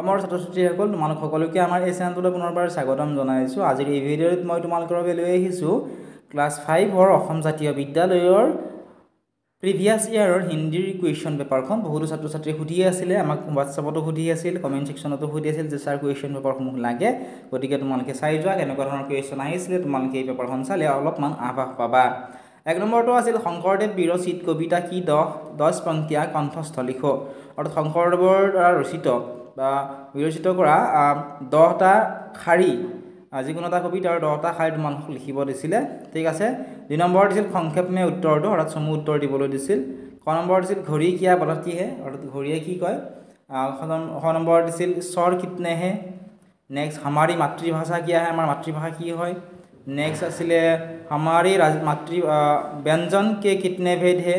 মৰমৰ ছাত্ৰ-ছাত্ৰীসকল তোমালোক সকলোকে আমাৰ এই চেনেলটোলৈ পুনৰবাৰ স্বাগতম জনাইছোঁ। আজিৰ এই ভিডিঅ'ত মই তোমালোকৰ বাবে লৈ আহিছোঁ ক্লাছ 5ৰ অসম জাতীয় বিদ্যালয়ৰ প্ৰিভিয়াছ ইয়াৰৰ হিন্দীৰ কুৱেশ্যন পেপাৰখন। বহুতো ছাত্ৰ-ছাত্ৰী সুধি আছিলে, আমাক হোৱাটছআপতো সুধি আছিল, কমেণ্ট ছেকশ্যনতো সুধি আছিল যে ছাৰ কুৱেশ্যন পেপাৰসমূহ লাগে, গতিকে তোমালোকে চাই যোৱা কেনেকুৱা ধৰণৰ কুৱেশ্যন আহিছিলে। তোমালোকে এই পেপাৰখন চালে অলপমান আভাস পাবা। 1 নম্বৰটো আছিল শংকৰদেৱ বিৰচিত কবিতা কি 10 পংক্তিয়া কণ্ঠস্থ লিখ। অৰ্থাৎ শংকৰদেৱৰ দ্বাৰা ৰচিত বা বিৰচিত কৰা 10টা শাৰী, যিকোনো এটা কবিতাৰ 10টা শাৰী তোমালোকক লিখিব দিছিলে। ঠিক আছে। 2 নম্বৰ দিছিল সংক্ষেপ মে উত্তৰটো, অৰ্থাৎ চমু উত্তৰ দিবলৈ দিছিল। ক নম্বৰ দিছিল ঘড়ী কিয়া বতাতি হে, অৰ্থাৎ ঘড়ীয়ে কি কয়। খ নম্বৰ দিছিল স্বৰ কিতনে হে। নেক্সট হমাৰী মাতৃভাষা কিয়া হে, আমাৰ মাতৃভাষা কি হয়। নেক্সট আছিলে হমাৰী ব্যঞ্জন কে কিতনে ভেদ হে,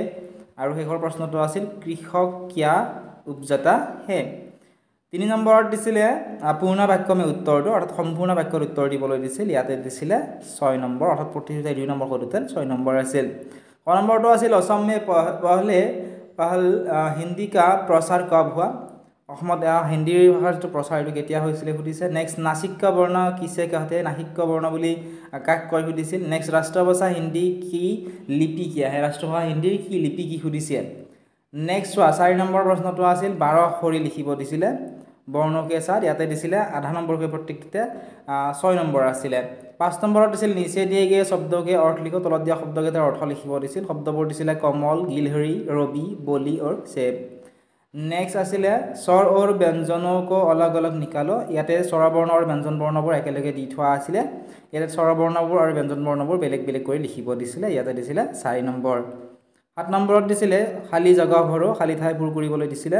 আৰু শেষৰ প্ৰশ্নটো আছিল কৃষক কিয়া উপজাতা হে। 3 নম্বৰত দিছিলে পূৰ্ণ বাক্য মে উত্তৰটো, অৰ্থাৎ সম্পূৰ্ণ বাক্যৰ উত্তৰ দিবলৈ দিছিল। ইয়াতে দিছিলে 6 নম্বৰ, অৰ্থাৎ প্ৰতিযোগিতাই 2 নম্বৰ কৰোঁতে 6 নম্বৰ আছিল। ক নম্বৰটো আছিল অসম মে পহল হিন্দী কা প্ৰচাৰ কব হোৱা, অসমত হিন্দী ভাষাৰ যিটো প্ৰচাৰ এইটো কেতিয়া হৈছিলে সুধিছে। নেক্সট নাসিক্য বৰ্ণ কিছে কহতে, নাসিক্য বৰ্ণ বুলি কাক কয় সুধিছিল। নেক্সট ৰাষ্ট্ৰভাষা হিন্দী কি লিপি কিয়া হে, ৰাষ্ট্ৰভাষা হিন্দীৰ কি লিপি কি সুধিছে। নেক্সট চোৱা 4 নম্বৰ প্ৰশ্নটো আছিল 12 অক্ষৰী লিখিব দিছিলে, বৰ্ণকে সাথ, ইয়াতে দিছিলে আধা নম্বৰকৈ প্ৰত্যেকটোতে 6 নম্বৰ আছিলে। 5 নম্বৰত দিছিল নিচে দিয়ে গে শব্দকে অৰ্থ লিখো, তলত দিয়া শব্দকেইটাৰ অৰ্থ লিখিব দিছিল। শব্দবোৰ দিছিলে কমল, গিলহৰি, ৰবি, বলি और सेब। নেক্সট আছিলে স্বৰ और ব্যঞ্জনों को अलग अलग निकालो, ইয়াতে স্বৰবৰ্ণ আৰু ব্যঞ্জন বৰ্ণবোৰ একেলগে দি থোৱা আছিলে। ইয়াতে স্বৰবৰ্ণবোৰ আৰু ব্যঞ্জন বৰ্ণবোৰ বেলেগ বেলেগ কৰি লিখিব দিছিলে। ইয়াতে দিছিলে 4 নম্বৰ। 7 নম্বৰত দিছিলে খালী জগা ভৰো, খালী ঠাই পূৰ কৰিবলৈ দিছিলে।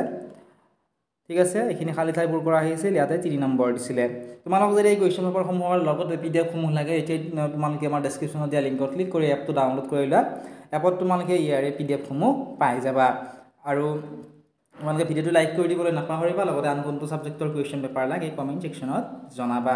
ঠিক আছে, এইখিনি খালী ঠাই পূৰ কৰা আহিছিল। ইয়াতে 3 নম্বৰ দিছিলে। তোমালোক যদি এই কুৱেশ্যন পেপাৰসমূহৰ লগত পিডিএফসমূহ লাগে, এতিয়া তোমালোকে আমাৰ ডেছক্ৰিপশ্যনত দিয়া লিংকত ক্লিক কৰি এপটো ডাউনলোড কৰি লোৱা। এপত তোমালোকে ইয়াৰে পিডিএফসমূহ পাই যাবা। আৰু তোমালোকে ভিডিঅ'টো লাইক কৰি দিবলৈ নাপাহৰিবা, লগতে আন কোনটো ছাবজেক্টৰ কুৱেশ্যন পেপাৰ লাগে কমেণ্ট ছেকশ্যনত জনাবা।